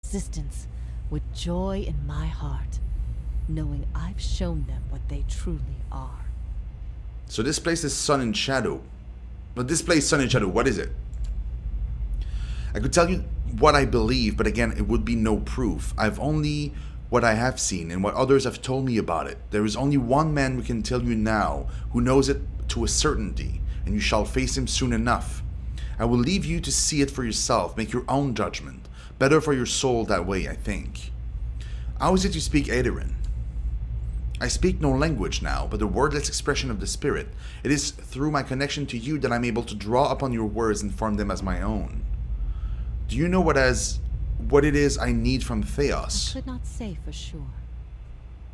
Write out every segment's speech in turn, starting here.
existence with joy in my heart, knowing I've shown them what they truly are. So this place is Sun and Shadow. But this place, Sun and Shadow, what is it? I could tell you what I believe, but again, it would be no proof. I've only what I have seen and what others have told me about it. There is only one man we can tell you now who knows it to a certainty, and you shall face him soon enough. I will leave you to see it for yourself, make your own judgment. Better for your soul that way, I think. How is it you speak Aetherin? I speak no language now, but the wordless expression of the spirit. It is through my connection to you that I'm able to draw upon your words and form them as my own. Do you know what it is I need from Theos? I could not say for sure.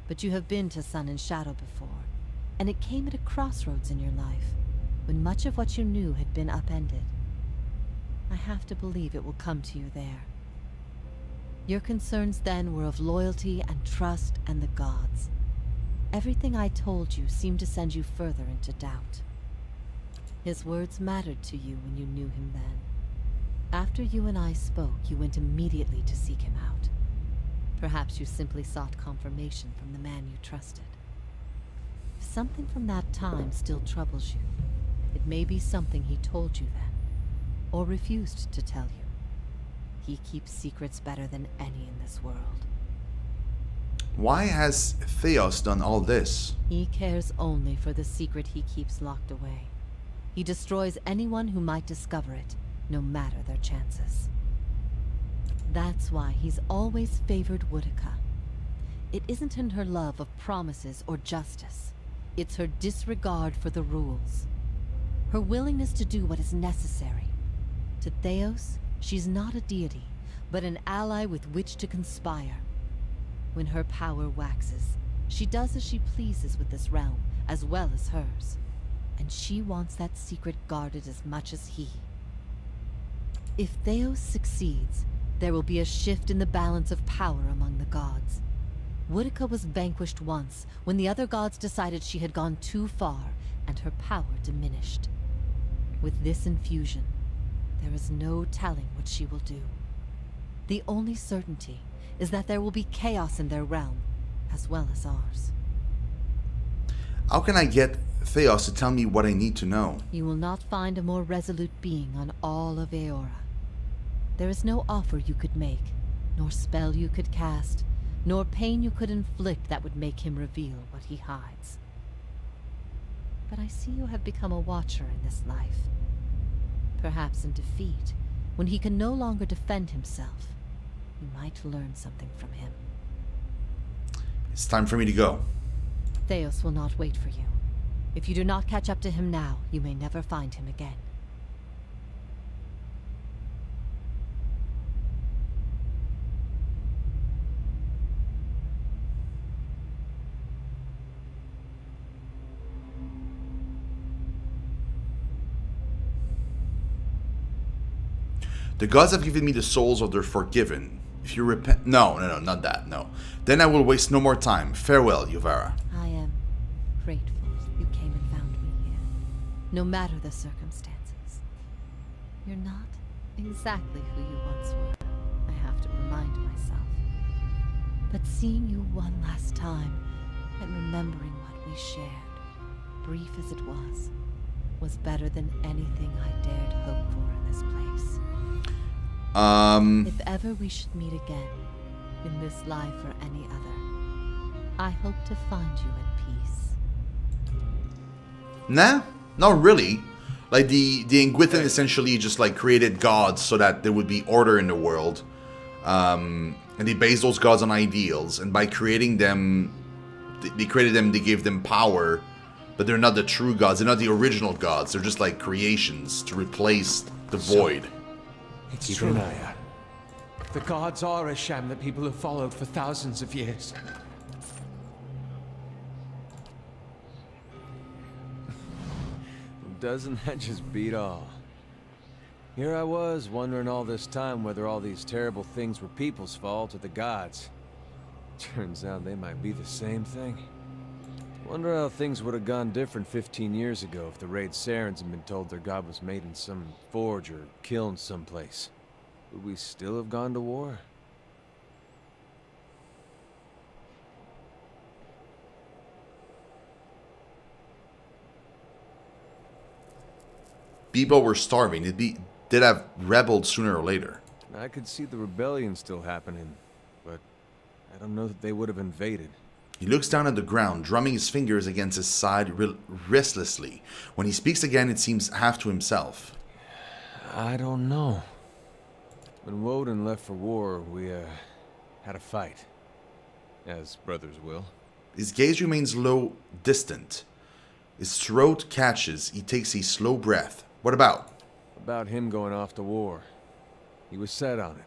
But you have been to Sun and Shadow before, and it came at a crossroads in your life, when much of what you knew had been upended. I have to believe it will come to you there. Your concerns then were of loyalty and trust and the gods. Everything I told you seemed to send you further into doubt. His words mattered to you when you knew him then. After you and I spoke, you went immediately to seek him out. Perhaps you simply sought confirmation from the man you trusted. If something from that time still troubles you, it may be something he told you then, or refused to tell you. He keeps secrets better than any in this world. Why has Theos done all this? He cares only for the secret he keeps locked away. He destroys anyone who might discover it, no matter their chances. That's why he's always favored Woedica. It isn't in her love of promises or justice. It's her disregard for the rules. Her willingness to do what is necessary. To Theos, she's not a deity, but an ally with which to conspire. When her power waxes, she does as she pleases with this realm, as well as hers. And she wants that secret guarded as much as he. If Theos succeeds, there will be a shift in the balance of power among the gods. Woedica was vanquished once, when the other gods decided she had gone too far, and her power diminished. With this infusion, there is no telling what she will do. The only certainty is that there will be chaos in their realm, as well as ours. How can I get Theos to tell me what I need to know? You will not find a more resolute being on all of Eora. There is no offer you could make, nor spell you could cast, nor pain you could inflict that would make him reveal what he hides. But I see you have become a watcher in this life. Perhaps in defeat, when he can no longer defend himself, you might learn something from him. It's time for me to go. Theos will not wait for you. If you do not catch up to him now, you may never find him again. The gods have given me the souls of their forgiven. If you repent... No, not that, no. Then I will waste no more time. Farewell, Yuvara. I am grateful you came and found me here, no matter the circumstances. You're not exactly who you once were, I have to remind myself. But seeing you one last time, and remembering what we shared, brief as it was better than anything I dared hope for in this place. If ever we should meet again, in this life or any other, I hope to find you at peace. Nah, not really. Like the Ingwithan essentially just like created gods so that there would be order in the world. And they based those gods on ideals, and by creating them, they created them, they gave them power, but they're not the true gods, they're not the original gods, they're just like creations to replace the void. It's true. The gods are a sham that people have followed for thousands of years. Doesn't that just beat all? Here I was, wondering all this time whether all these terrible things were people's fault or the gods. Turns out they might be the same thing. Wonder how things would have gone different 15 years ago if the Raid Sarens had been told their god was made in some forge or kiln someplace. Would we still have gone to war? people were starving, they'd have rebelled sooner or later. I could see the rebellion still happening, but I don't know that they would have invaded. He looks down at the ground, drumming his fingers against his side restlessly. When he speaks again, it seems half to himself. I don't know. When Woden left for war, we, had a fight. As brothers will. His gaze remains low, distant. His throat catches. He takes a slow breath. What about? About him going off to war. He was set on it.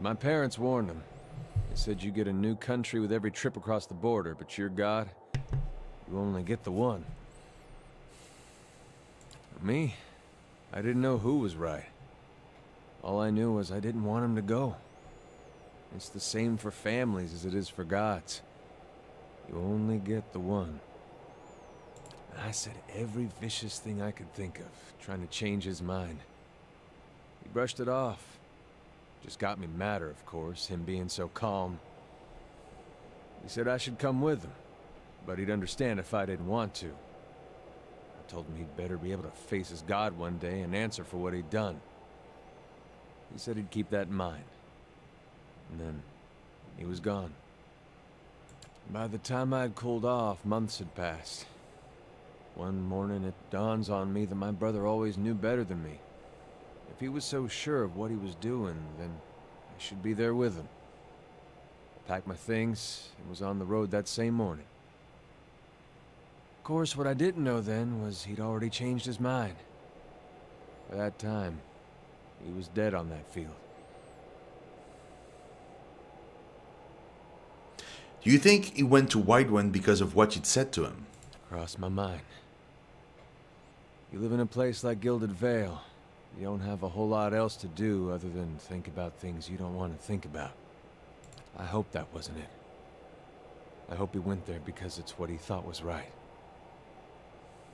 My parents warned him. They said you get a new country with every trip across the border, but your God, you only get the one. Me? I didn't know who was right. All I knew was I didn't want him to go. It's the same for families as it is for gods. You only get the one. I said every vicious thing I could think of, trying to change his mind. He brushed it off. Just got me madder, of course, him being so calm. He said I should come with him, but he'd understand if I didn't want to. I told him he'd better be able to face his God one day and answer for what he'd done. He said he'd keep that in mind. And then, he was gone. By the time I'd cooled off, months had passed. One morning it dawns on me that my brother always knew better than me. If he was so sure of what he was doing, then I should be there with him. I packed my things and was on the road that same morning. Of course, what I didn't know then was he'd already changed his mind. By that time, he was dead on that field. Do you think he went to Whitewind because of what you'd said to him? Crossed my mind. You live in a place like Gilded Vale. You don't have a whole lot else to do other than think about things you don't want to think about. I hope that wasn't it. I hope he went there because it's what he thought was right.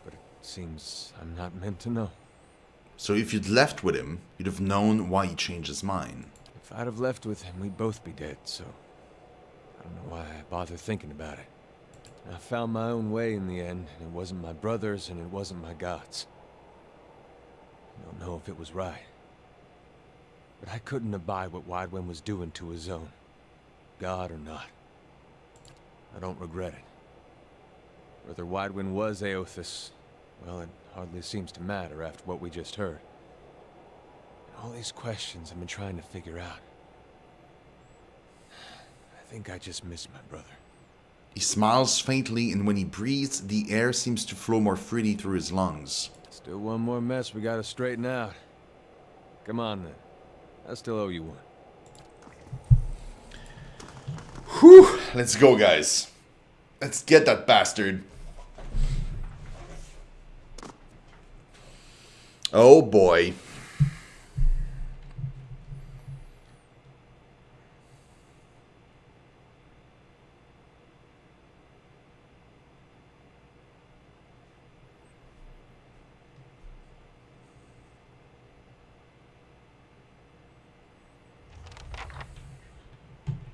But it seems I'm not meant to know. So if you'd left with him, you'd have known why he changed his mind. If I'd have left with him, we'd both be dead, so I don't know why I bother thinking about it. I found my own way in the end, and it wasn't my brother's and it wasn't my God's. I don't know if it was right. But I couldn't abide what Weidwin was doing to his own. God or not. I don't regret it. Whether Weidwin was Eothas, well, it hardly seems to matter after what we just heard. And all these questions I've been trying to figure out. I think I just miss my brother. He smiles faintly, and when he breathes, the air seems to flow more freely through his lungs. Still one more mess we gotta straighten out. Come on then. I still owe you one. Whew! Let's go, guys. Let's get that bastard. Oh boy.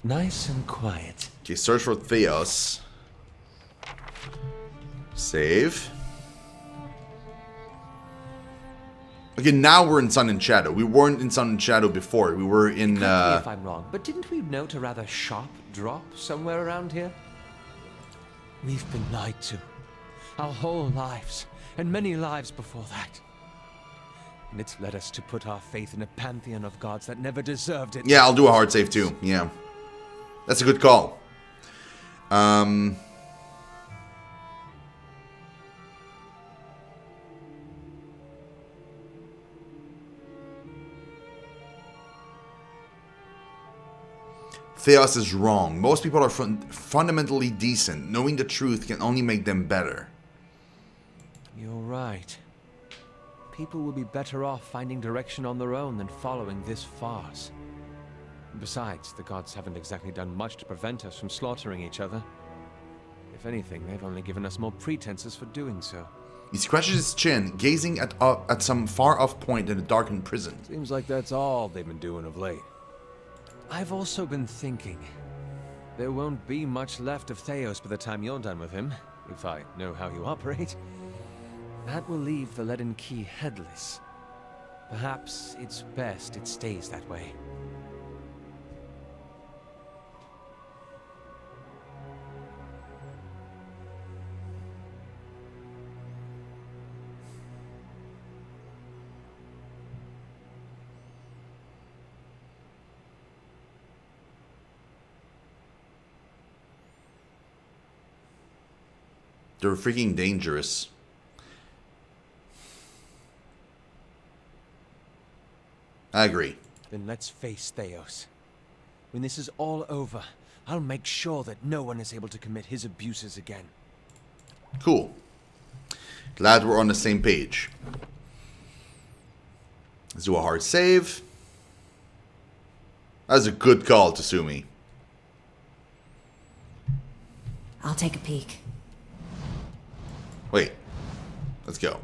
Nice and quiet. Okay, search for Theos. Save. Okay, now we're in Sun and Shadow. We weren't in Sun and Shadow before. We were in, Correct me if I'm wrong, but didn't we note a rather sharp drop somewhere around here? We've been lied to. Our whole lives, and many lives before that. And it's led us to put our faith in a pantheon of gods that never deserved it. Yeah, I'll do a hard save too. Yeah. That's a good call. Theos is wrong. Most people are fundamentally decent. Knowing the truth can only make them better. You're right. People will be better off finding direction on their own than following this farce. Besides, the gods haven't exactly done much to prevent us from slaughtering each other. If anything, they've only given us more pretenses for doing so. He scratches his chin, gazing at some far-off point in a darkened prison. Seems like that's all they've been doing of late. I've also been thinking. There won't be much left of Theos by the time you're done with him, if I know how you operate. That will leave the leaden key headless. Perhaps it's best it stays that way. They're freaking dangerous. I agree. Then let's face Theos. When this is all over, I'll make sure that no one is able to commit his abuses again. Cool. Glad we're on the same page. Let's do a hard save. That's a good call, Tsumi. I'll take a peek. Wait. Let's go.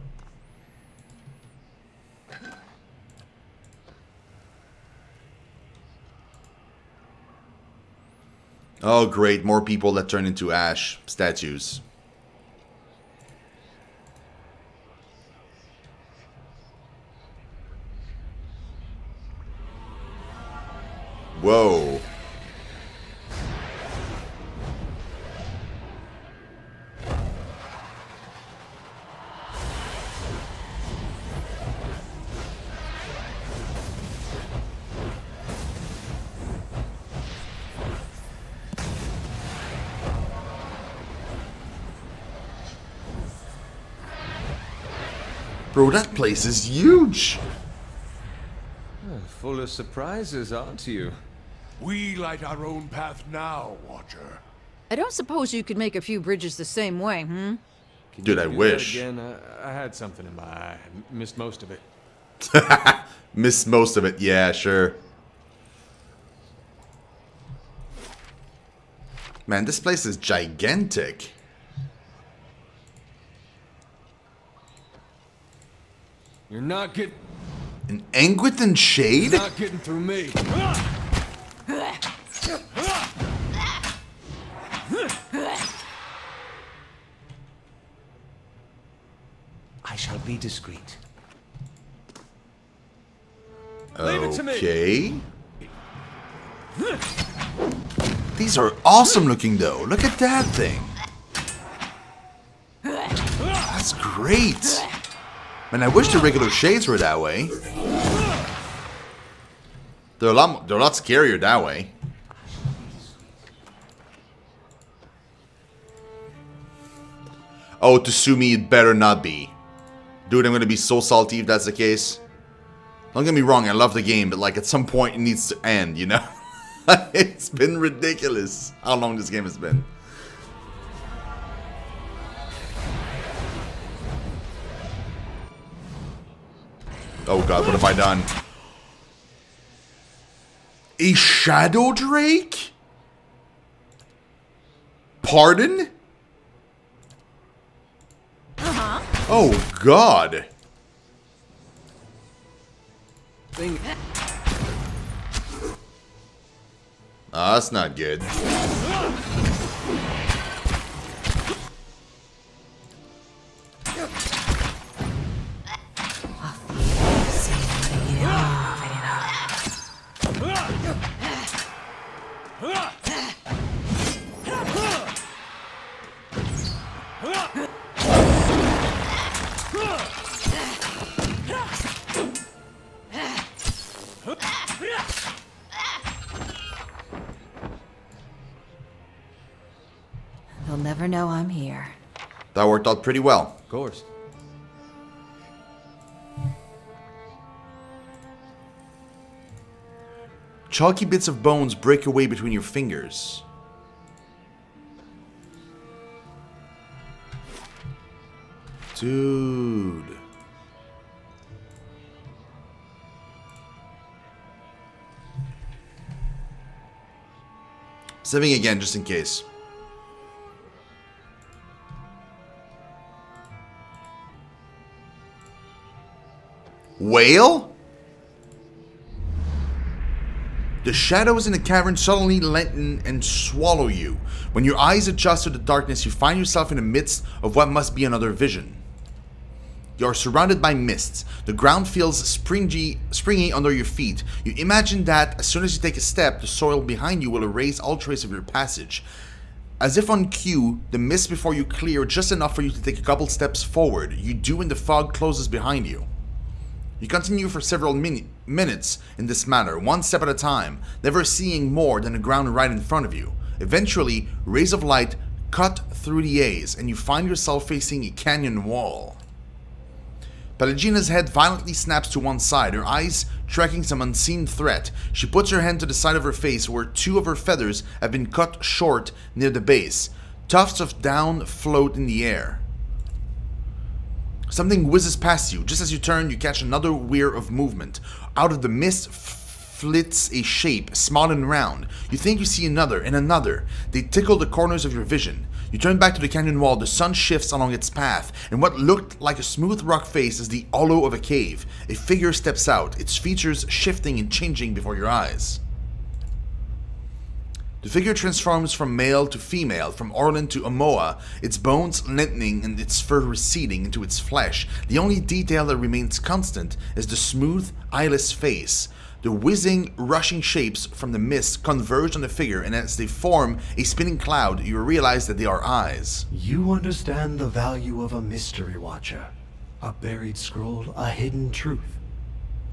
Oh, great. More people that turn into ash statues. Whoa. Bro, that place is huge. Full of surprises, aren't you? We light our own path now, Watcher. I don't suppose you could make a few bridges the same way, hmm? Can Dude, you I do that wish. Again, I had something in my eye. Missed most of it. Missed most of it. Yeah, sure. Man, this place is gigantic. You're not getting An Anguithan shade? not getting through me. I shall be discreet. Leave it to me. Okay. These are awesome looking though. Look at that thing. That's great. Man, I wish the regular shades were that way. They're a lot scarier that way. Oh, Tsumi, it better not be. Dude, I'm gonna be so salty if that's the case. Don't get me wrong, I love the game, but like at some point it needs to end, you know? It's been ridiculous how long this game has been. Oh god, what have I done? A Shadow Drake? Pardon? Oh god. Thing. That's not good. They'll never know I'm here. That worked out pretty well. Of course. Chalky bits of bones break away between your fingers. Dude. Saving again, just in case. Whale? The shadows in the cavern suddenly lengthen and swallow you. When your eyes adjust to the darkness, you find yourself in the midst of what must be another vision. You are surrounded by mists. The ground feels springy under your feet. You imagine that as soon as you take a step, the soil behind you will erase all trace of your passage. As if on cue, the mist before you clear just enough for you to take a couple steps forward. You do, and the fog closes behind you. You continue for several minutes in this manner, one step at a time, never seeing more than the ground right in front of you. Eventually, rays of light cut through the haze, and you find yourself facing a canyon wall. Pelagina's head violently snaps to one side, her eyes tracking some unseen threat. She puts her hand to the side of her face where two of her feathers have been cut short near the base. Tufts of down float in the air. Something whizzes past you. Just as you turn, you catch another weir of movement. Out of the mist flits a shape, small and round. You think you see another and another. They tickle the corners of your vision. You turn back to the canyon wall. The sun shifts along its path, and what looked like a smooth rock face is the hollow of a cave. A figure steps out, its features shifting and changing before your eyes. The figure transforms from male to female, from Orlin to Omoa, its bones lengthening and its fur receding into its flesh. The only detail that remains constant is the smooth, eyeless face. The whizzing, rushing shapes from the mist converge on the figure, and as they form a spinning cloud, you realize that they are eyes. You understand the value of a mystery watcher. A buried scroll, a hidden truth.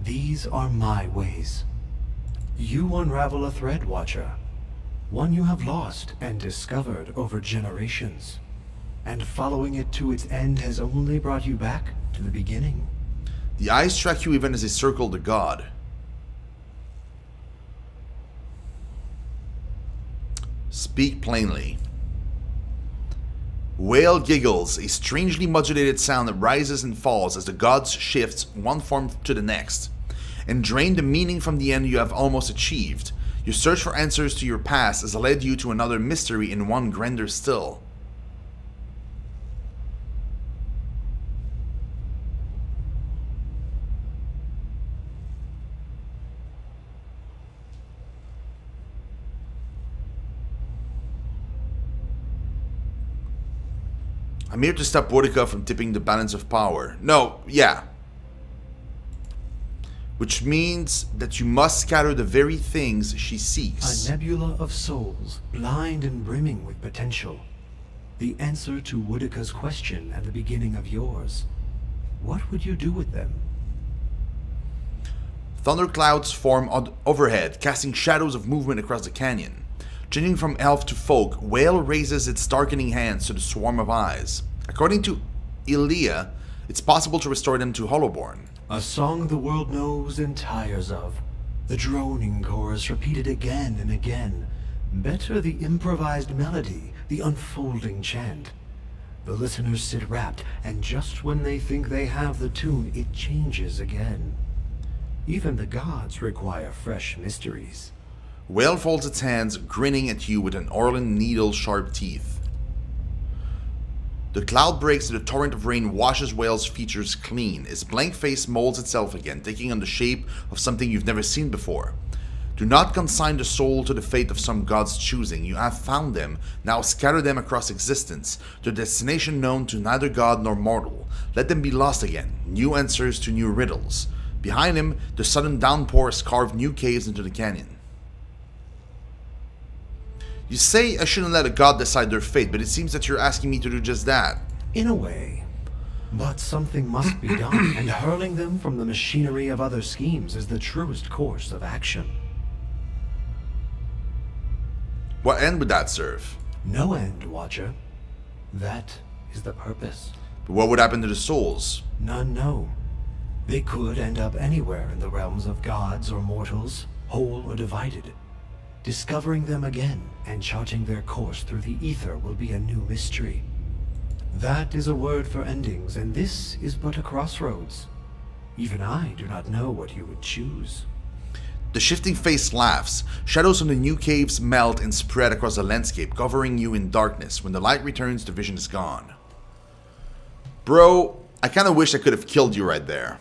These are my ways. You unravel a thread, watcher. One you have lost and discovered over generations. And following it to its end has only brought you back to the beginning. The eyes track you even as they circle the god. Speak plainly. Wail giggles, a strangely modulated sound that rises and falls as the gods shifts one form to the next, and drain the meaning from the end you have almost achieved. Your search for answers to your past has led you to another mystery and one grander still. I'm here to stop Boudica from tipping the balance of power. No, yeah. Which means that you must scatter the very things she seeks. A nebula of souls, blind and brimming with potential. The answer to Boudica's question at the beginning of yours. What would you do with them? Thunderclouds form overhead, casting shadows of movement across the canyon. Changing from elf to folk, Whale raises its darkening hands to the swarm of eyes. According to Ilia, it's possible to restore them to Hollowborn. A song the world knows and tires of. The droning chorus repeated again and again. Better the improvised melody, the unfolding chant. The listeners sit rapt, and just when they think they have the tune, it changes again. Even the gods require fresh mysteries. Whale folds its hands, grinning at you with an Orlin needle-sharp teeth. The cloud breaks and the torrent of rain washes Whale's features clean. His blank face molds itself again, taking on the shape of something you've never seen before. Do not consign the soul to the fate of some god's choosing. You have found them, now scatter them across existence, to a destination known to neither god nor mortal. Let them be lost again, new answers to new riddles. Behind him, the sudden downpour has carved new caves into the canyon. You say I shouldn't let a god decide their fate, but it seems that you're asking me to do just that. In a way. But something must be done, and hurling them from the machinery of other schemes is the truest course of action. What end would that serve? No end, Watcher. That is the purpose. But what would happen to the souls? None know. They could end up anywhere in the realms of gods or mortals, whole or divided. Discovering them again and charting their course through the ether will be a new mystery. That is a word for endings, and this is but a crossroads. Even I do not know what you would choose. The shifting face laughs. Shadows from the new caves melt and spread across the landscape, covering you in darkness. When the light returns, the vision is gone. Bro, I kinda wish I could have killed you right there.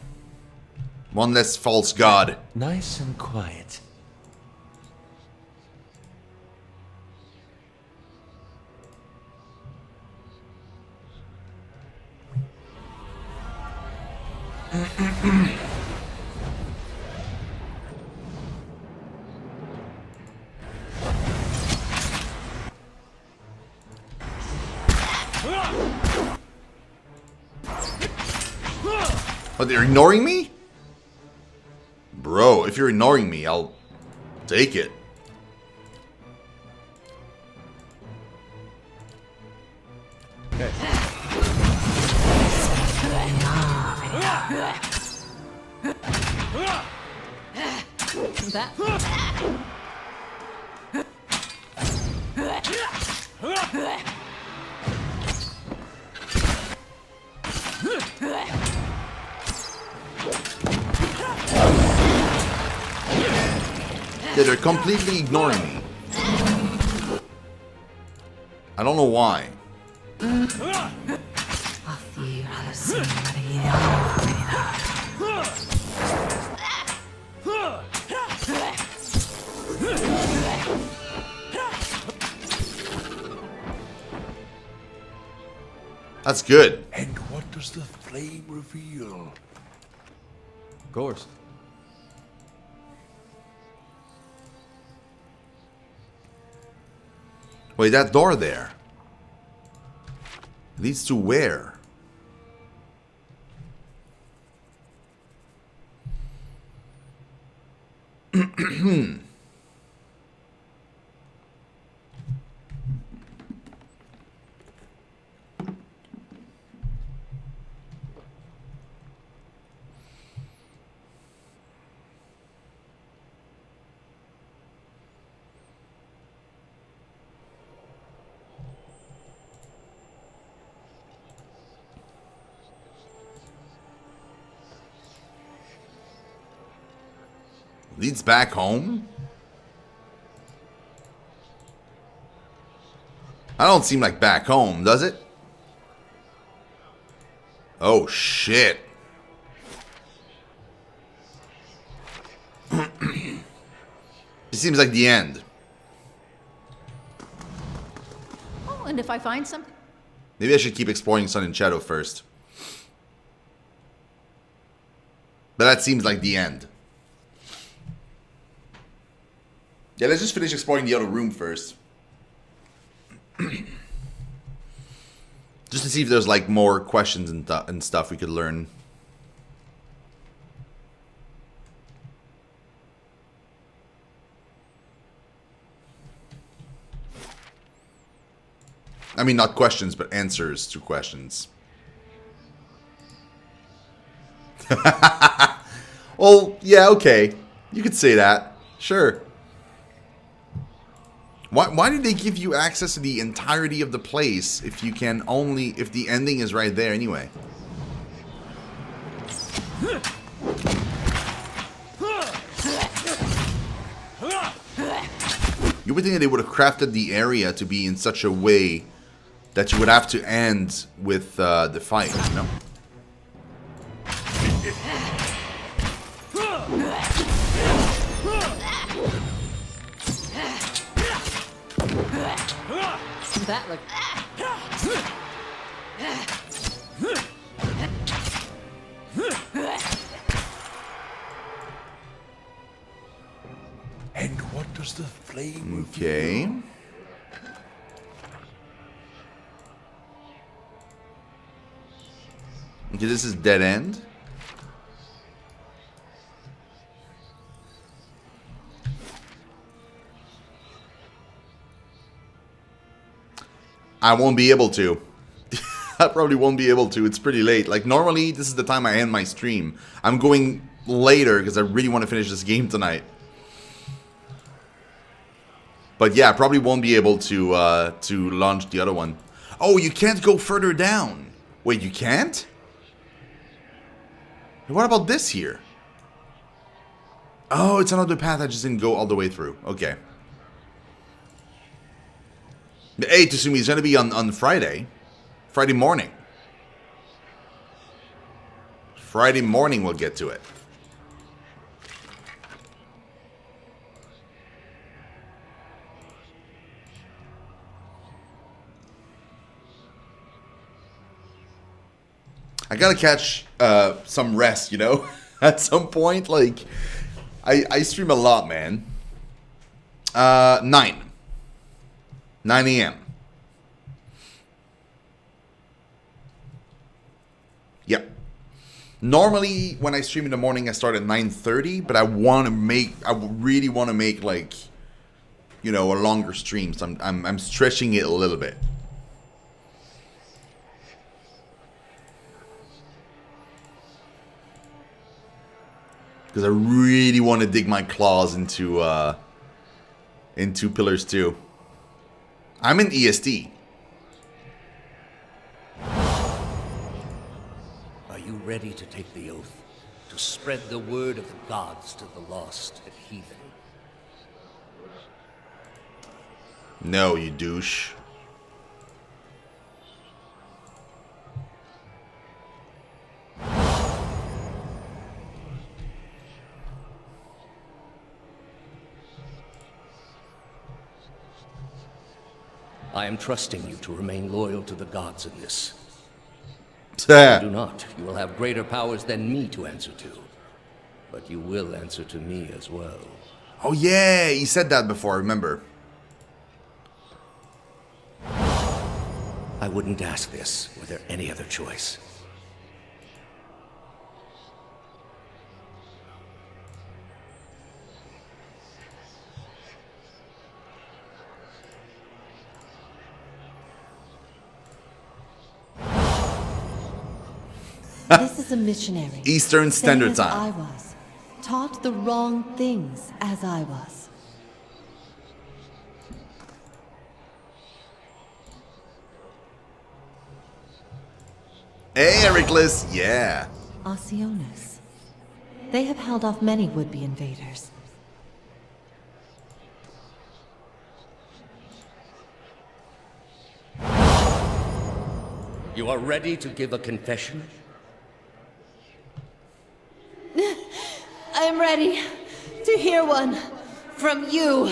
One less false god. Nice and quiet. Oh, they're ignoring me? Bro, if you're ignoring me, I'll take it. Okay. That. Yeah, they're completely ignoring me. I don't know why. That's good. And what does the flame reveal? Of course. Wait, that door there leads to where? Leads back home? I don't seem like back home, does it? Oh, shit. It seems like the end. Oh, and if I find something? Maybe I should keep exploring Sun and Shadow first. But that seems like the end. Yeah, let's just finish exploring the other room first. Just to see if there's like more questions and stuff we could learn. I mean, not questions, but answers to questions. Well, yeah, okay. You could say that. Sure. Why did they give you access to the entirety of the place if you can only... if the ending is right there anyway? You would think that they would have crafted the area to be in such a way that you would have to end with the fight, you know? That look. And what does the flame reveal? Okay. Okay, this is dead end. I won't be able to. I probably won't be able to. It's pretty late. Like, normally, this is the time I end my stream. I'm going later because I really want to finish this game tonight. But yeah, I probably won't be able to launch the other one. Oh, you can't go further down. Wait, you can't? What about this here? Oh, it's another path I just didn't go all the way through. Okay. Hey, Tsumi, it's going to be on Friday. Friday morning. Friday morning we'll get to it. I gotta catch some rest, you know? At some point, like, I stream a lot, man. 9 a.m. Yep. Normally, when I stream in the morning, I start at 9:30, but I really want to make, like, you know, a longer stream. So I'm stretching it a little bit. Because I really want to dig my claws into Pillars 2. I'm in EST. Are you ready to take the oath? To spread the word of the gods to the lost and heathen? No, you douche. I am trusting you to remain loyal to the gods in this. If you do not, you will have greater powers than me to answer to. But you will answer to me as well. Oh yeah, he said that before, remember. I wouldn't ask this were there any other choice. This is a missionary. Eastern Standard Same as Time. I was. Taught the wrong things as I was. Hey, Ericless, yeah. Oceanus. They have held off many would-be invaders. You are ready to give a confession? I am ready to hear one from you.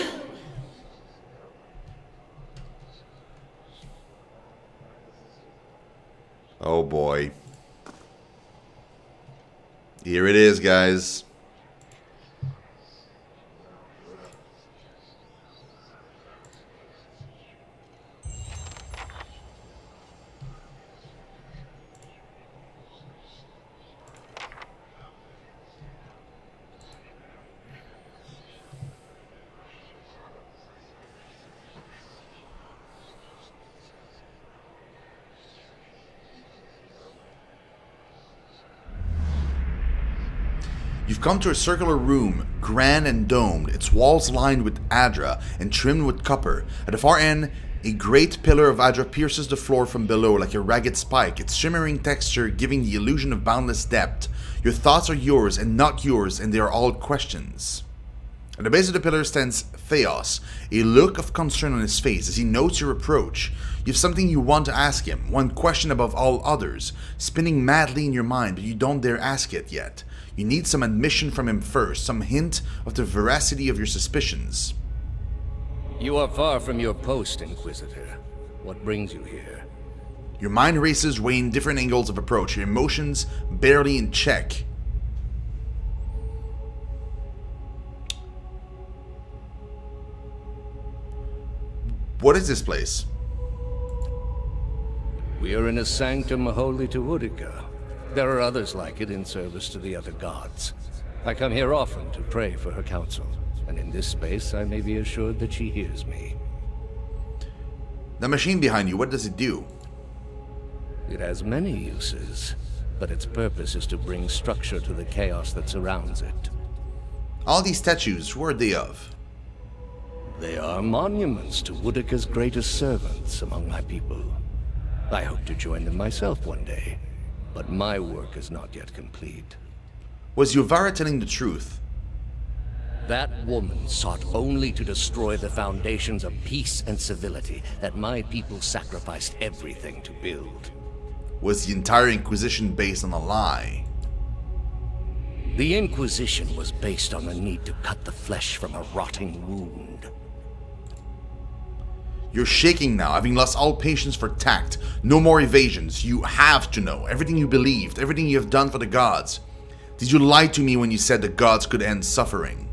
Oh boy. Here it is, guys. You've come to a circular room, grand and domed, its walls lined with Adra and trimmed with copper. At the far end, a great pillar of Adra pierces the floor from below like a ragged spike, its shimmering texture giving the illusion of boundless depth. Your thoughts are yours and not yours, and they are all questions. At the base of the pillar stands Theos, a look of concern on his face as he notes your approach. You have something you want to ask him, one question above all others, spinning madly in your mind, but you don't dare ask it yet. You need some admission from him first, some hint of the veracity of your suspicions. You are far from your post, Inquisitor. What brings you here? Your mind races, weighing different angles of approach, your emotions barely in check. What is this place? We are in a sanctum holy to Utica. There are others like it in service to the other gods. I come here often to pray for her counsel, and in this space I may be assured that she hears me. The machine behind you, what does it do? It has many uses, but its purpose is to bring structure to the chaos that surrounds it. All these statues, who are they of? They are monuments to Utica's greatest servants among my people. I hope to join them myself one day, but my work is not yet complete. Was Yuvara telling the truth? That woman sought only to destroy the foundations of peace and civility that my people sacrificed everything to build. Was the entire Inquisition based on a lie? The Inquisition was based on the need to cut the flesh from a rotting wound. You're shaking now, having lost all patience for tact. No more evasions. You have to know. Everything you believed, everything you have done for the gods. Did you lie to me when you said the gods could end suffering?